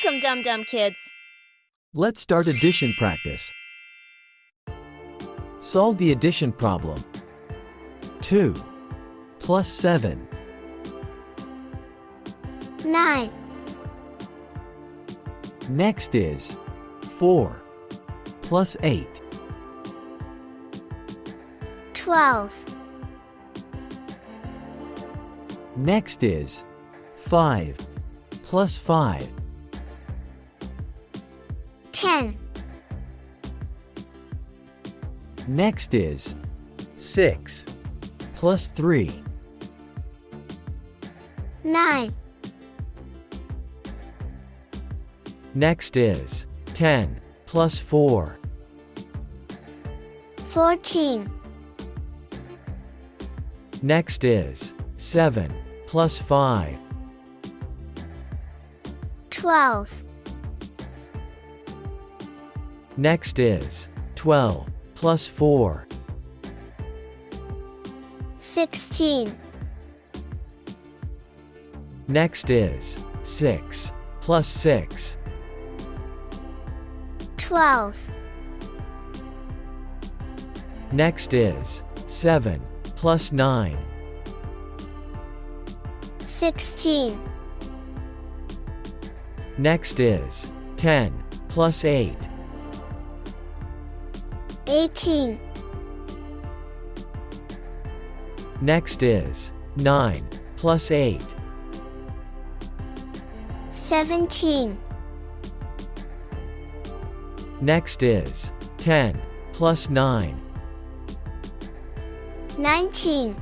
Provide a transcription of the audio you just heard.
Welcome, Dum Dum Kids. Let's start addition practice. Solve the addition problem. 2 plus 7. 9, Next is 4 plus 8. 12, Next is 5 plus 5. 10, Next is 6 plus 3. 9, Next is 10 plus 4. 14, Next is 7 plus 5. 12, Next is 12 plus 4. 16, Next is 6 plus 6. 12, Next is 7 plus 9. 16, Next is 10 plus 8. 18, Next is 9 plus 8. 17, Next is 10 plus 9. 19,